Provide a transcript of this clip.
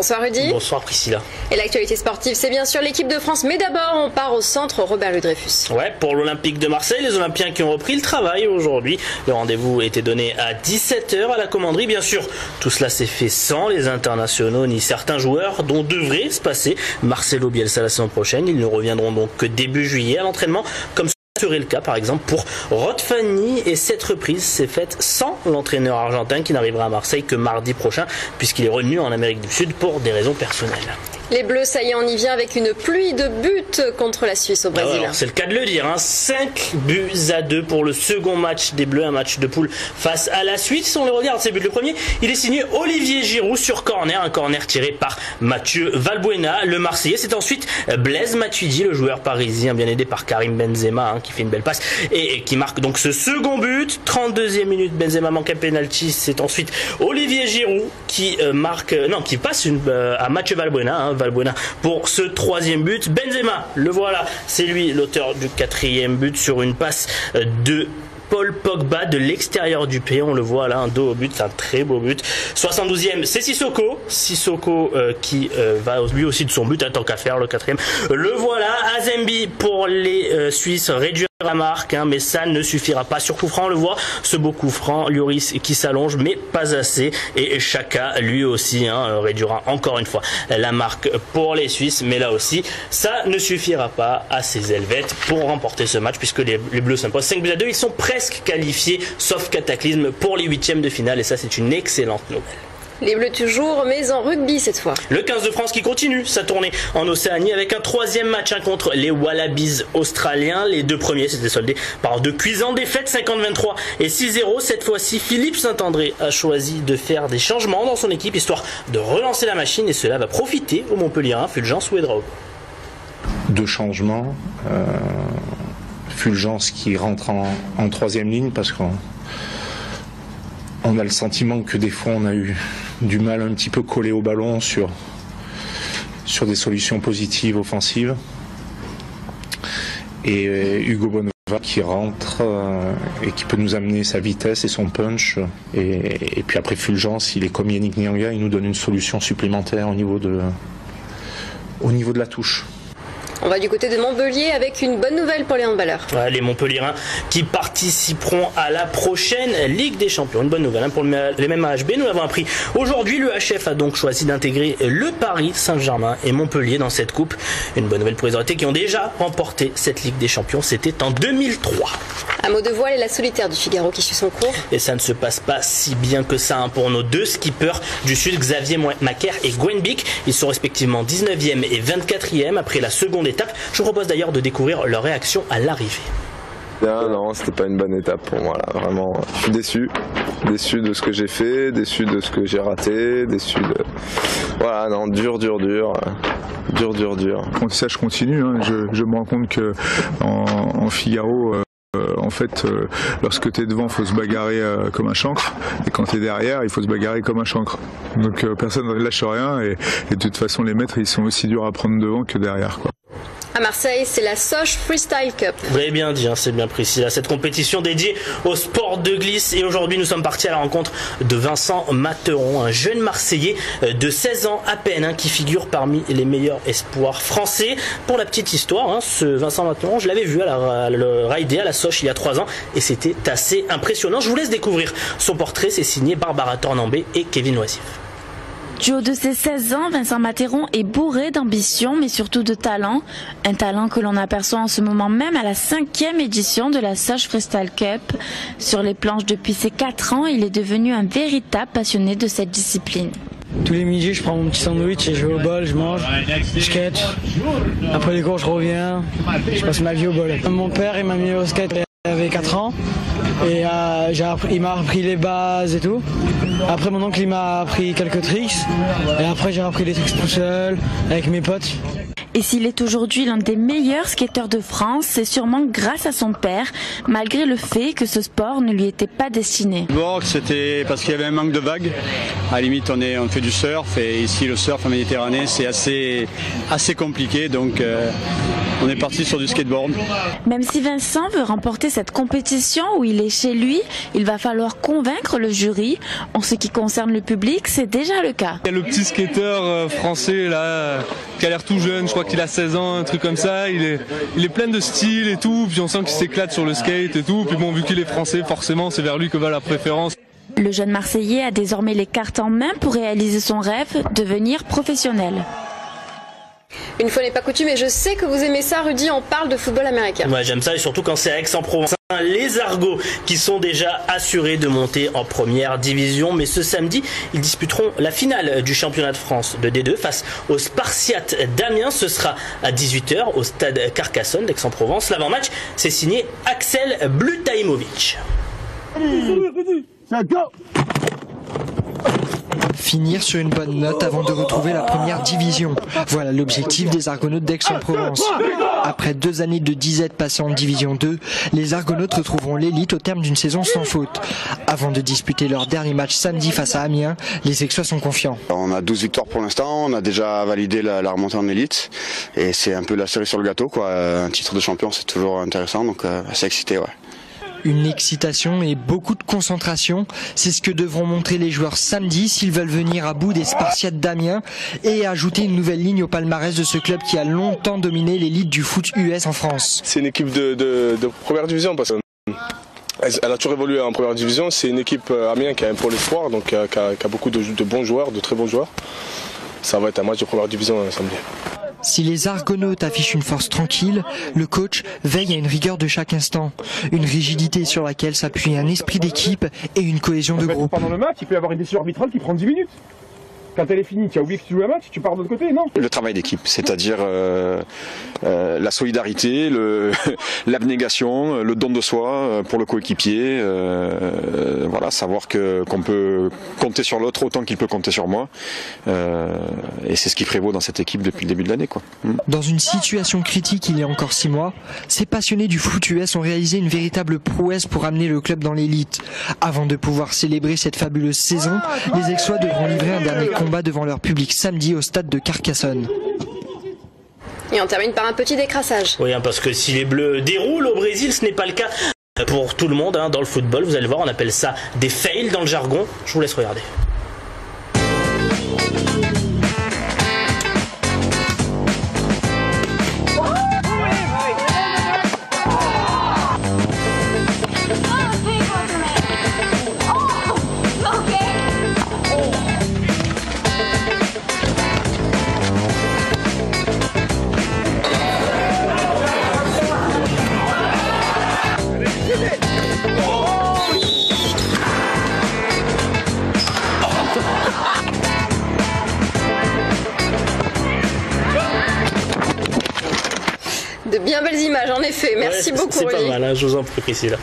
Bonsoir Rudy. Bonsoir Priscilla. Et l'actualité sportive, c'est bien sûr l'équipe de France, mais d'abord on part au centre Robert-Louis-Dreyfus. Ouais, pour l'Olympique de Marseille, les Olympiens qui ont repris le travail aujourd'hui. Le rendez-vous était donné à 17 h à la commanderie. Bien sûr, tout cela s'est fait sans les internationaux ni certains joueurs dont devrait se passer Marcelo Bielsa la saison prochaine. Ils ne reviendront donc que début juillet à l'entraînement, comme serait le cas par exemple pour Rod Fanny, et cette reprise s'est faite sans l'entraîneur argentin qui n'arrivera à Marseille que mardi prochain puisqu'il est revenu en Amérique du Sud pour des raisons personnelles. Les Bleus, ça y est, on y vient avec une pluie de buts contre la Suisse au Brésil. C'est le cas de le dire, 5 buts à 2 pour le second match des Bleus, un match de poule face à la Suisse. On les regarde, ces buts. Le premier, il est signé Olivier Giroud sur corner, un corner tiré par Mathieu Valbuena, le Marseillais. C'est ensuite Blaise Matuidi, le joueur parisien, bien aidé par Karim Benzema, qui fait une belle passe et qui marque donc ce second but. 32e minute, Benzema manque un penalty. C'est ensuite Olivier Giroud qui passe à Mathieu Valbuena, Valbuena pour ce troisième but. Benzema, le voilà, c'est lui l'auteur du 4e but sur une passe de Paul Pogba de l'extérieur du pied, on le voit là, un dos au but, c'est un très beau but. 72e, c'est Sissoko qui va lui aussi de son but, tant qu'à faire, le 4e. Le voilà, Azembi pour les Suisses, réduire la marque, mais ça ne suffira pas. Sur coup franc, on le voit, ce beau coup franc, Lloris qui s'allonge, mais pas assez. Et Xhaka, lui aussi, réduira encore une fois la marque pour les Suisses, mais là aussi, ça ne suffira pas à ces Helvètes pour remporter ce match, puisque les Bleus s'imposent 5 buts à 2. Ils sont presque qualifiés, sauf cataclysme, pour les 8e de finale, et ça, c'est une excellente nouvelle. Les Bleus toujours, mais en rugby cette fois. Le 15 de France qui continue sa tournée en Océanie avec un 3e match contre les Wallabies australiens. Les deux premiers s'étaient soldés par de cuisantes défaites, 50-23 et 6-0. Cette fois-ci, Philippe Saint-André a choisi de faire des changements dans son équipe, histoire de relancer la machine, et cela va profiter au Montpellierin Fulgence Ouedraogo. 2 changements. Fulgence qui rentre en 3e ligne parce qu'on a le sentiment que des fois on a eu du mal un petit peu collé au ballon sur des solutions positives offensives. Et Hugo Bonneva qui rentre et qui peut nous amener sa vitesse et son punch. Et puis après Fulgence, il est comme Yannick Nyanga, il nous donne une solution supplémentaire au niveau de la touche. On va du côté de Montpellier avec une bonne nouvelle pour les handballeurs. Les Montpelliérains qui participeront à la prochaine Ligue des Champions. Une bonne nouvelle pour les MHB. Nous l'avons appris aujourd'hui. Le HF a donc choisi d'intégrer le Paris Saint-Germain et Montpellier dans cette coupe. Une bonne nouvelle pour les Dorothées qui ont déjà remporté cette Ligue des Champions. C'était en 2003. Un mot de voile et la solitaire du Figaro qui suit son cours. Et ça ne se passe pas si bien que ça pour nos deux skippers du Sud, Xavier Macaire et Gwen Bick. Ils sont respectivement 19e et 24e après la seconde étape. Je vous propose d'ailleurs de découvrir leur réaction à l'arrivée. Non, c'était pas une bonne étape pour moi là. Vraiment, je suis déçu de ce que j'ai fait, déçu de ce que j'ai raté, déçu de... Voilà, non, dur. L'apprentissage continue, je me rends compte que en Figaro, lorsque tu es devant, il faut se bagarrer comme un chancre, et quand tu es derrière, il faut se bagarrer comme un chancre. Donc personne ne lâche rien, et de toute façon les maîtres ils sont aussi durs à prendre devant que derrière, quoi. À Marseille, c'est la Soche Freestyle Cup. Vous l'avez bien dit, c'est bien précis. Cette compétition dédiée au sport de glisse. Et aujourd'hui, nous sommes partis à la rencontre de Vincent Materon, un jeune Marseillais de 16 ans à peine, qui figure parmi les meilleurs espoirs français. Pour la petite histoire, ce Vincent Materon, je l'avais vu le rider à la Soche il y a 3 ans, et c'était assez impressionnant. Je vous laisse découvrir son portrait. C'est signé Barbara Tornambé et Kevin Loisif. Du haut de ses 16 ans, Vincent Materon est bourré d'ambition, mais surtout de talent. Un talent que l'on aperçoit en ce moment même à la 5e édition de la Soche Freestyle Cup. Sur les planches depuis ses 4 ans, il est devenu un véritable passionné de cette discipline. Tous les midis, je prends mon petit sandwich et je vais au bol, je mange, je skate. Après les cours, je reviens, je passe ma vie au bol. Mon père, il m'a mis au skate j'avais 4 ans. Et il m'a appris les bases et tout. Après mon oncle il m'a appris quelques tricks. Et après j'ai appris des tricks tout seul, avec mes potes. Et s'il est aujourd'hui l'un des meilleurs skateurs de France, c'est sûrement grâce à son père, malgré le fait que ce sport ne lui était pas destiné. D'abord, c'était parce qu'il y avait un manque de vagues. À la limite, on fait du surf, et ici le surf en Méditerranée, c'est assez compliqué. Donc on est parti sur du skateboard. Même si Vincent veut remporter cette compétition où il est chez lui, il va falloir convaincre le jury. En ce qui concerne le public, c'est déjà le cas. Il y a le petit skateur français là, qui a l'air tout jeune, je crois qu'il a 16 ans, un truc comme ça. Il est plein de style et tout, puis on sent qu'il s'éclate sur le skate et tout. Puis bon, vu qu'il est français, forcément c'est vers lui que va la préférence. Le jeune Marseillais a désormais les cartes en main pour réaliser son rêve, devenir professionnel. Une fois n'est pas coutume, et je sais que vous aimez ça, Rudy, on parle de football américain. Ouais, j'aime ça, et surtout quand c'est à Aix-en-Provence. Les Argos qui sont déjà assurés de monter en première division, mais ce samedi, ils disputeront la finale du championnat de France de D2 face aux Spartiates d'Amiens. Ce sera à 18h au stade Carcassonne d'Aix-en-Provence. L'avant-match, c'est signé Axel Blutaimovic. Finir sur une bonne note avant de retrouver la première division. Voilà l'objectif des Argonautes d'Aix-en-Provence. Après 2 années de disette passées en division 2, les Argonautes retrouveront l'élite au terme d'une saison sans faute. Avant de disputer leur dernier match samedi face à Amiens, les Aixois sont confiants. On a 12 victoires pour l'instant, on a déjà validé la remontée en élite et c'est un peu la cerise sur le gâteau, quoi. Un titre de champion, c'est toujours intéressant, donc assez excité, ouais. Une excitation et beaucoup de concentration, c'est ce que devront montrer les joueurs samedi s'ils veulent venir à bout des Spartiates d'Amiens et ajouter une nouvelle ligne au palmarès de ce club qui a longtemps dominé l'élite du foot US en France. C'est une équipe de première division parce qu'elle a toujours évolué en première division. C'est une équipe Amiens qui a un pôle espoir, donc qui a beaucoup de bons joueurs, de très bons joueurs. Ça va être un match de première division samedi. Si les Argonautes affichent une force tranquille, le coach veille à une rigueur de chaque instant, une rigidité sur laquelle s'appuie un esprit d'équipe et une cohésion de groupe. Pendant le match, il peut y avoir une décision arbitrale qui prend 10 minutes. Quand elle est finie, tu as oublié que tu joues un match, tu pars de l'autre côté, non? Le travail d'équipe, c'est-à-dire la solidarité, l'abnégation, le don de soi pour le coéquipier, voilà, savoir qu'on peut compter sur l'autre autant qu'il peut compter sur moi, et c'est ce qui prévaut dans cette équipe depuis le début de l'année, quoi. Dans une situation critique il y a encore 6 mois, ces passionnés du foot US ont réalisé une véritable prouesse pour amener le club dans l'élite. Avant de pouvoir célébrer cette fabuleuse saison, les Aixois devront livrer un dernier combat devant leur public samedi au stade de Carcassonne. Et on termine par un petit décrassage. Oui, parce que si les Bleus déroulent au Brésil, ce n'est pas le cas pour tout le monde dans le football. Vous allez voir, on appelle ça des fails dans le jargon. Je vous laisse regarder. De bien belles images, en effet. Merci beaucoup, C'est pas Rudy. mal, je vous en prie, Priscilla.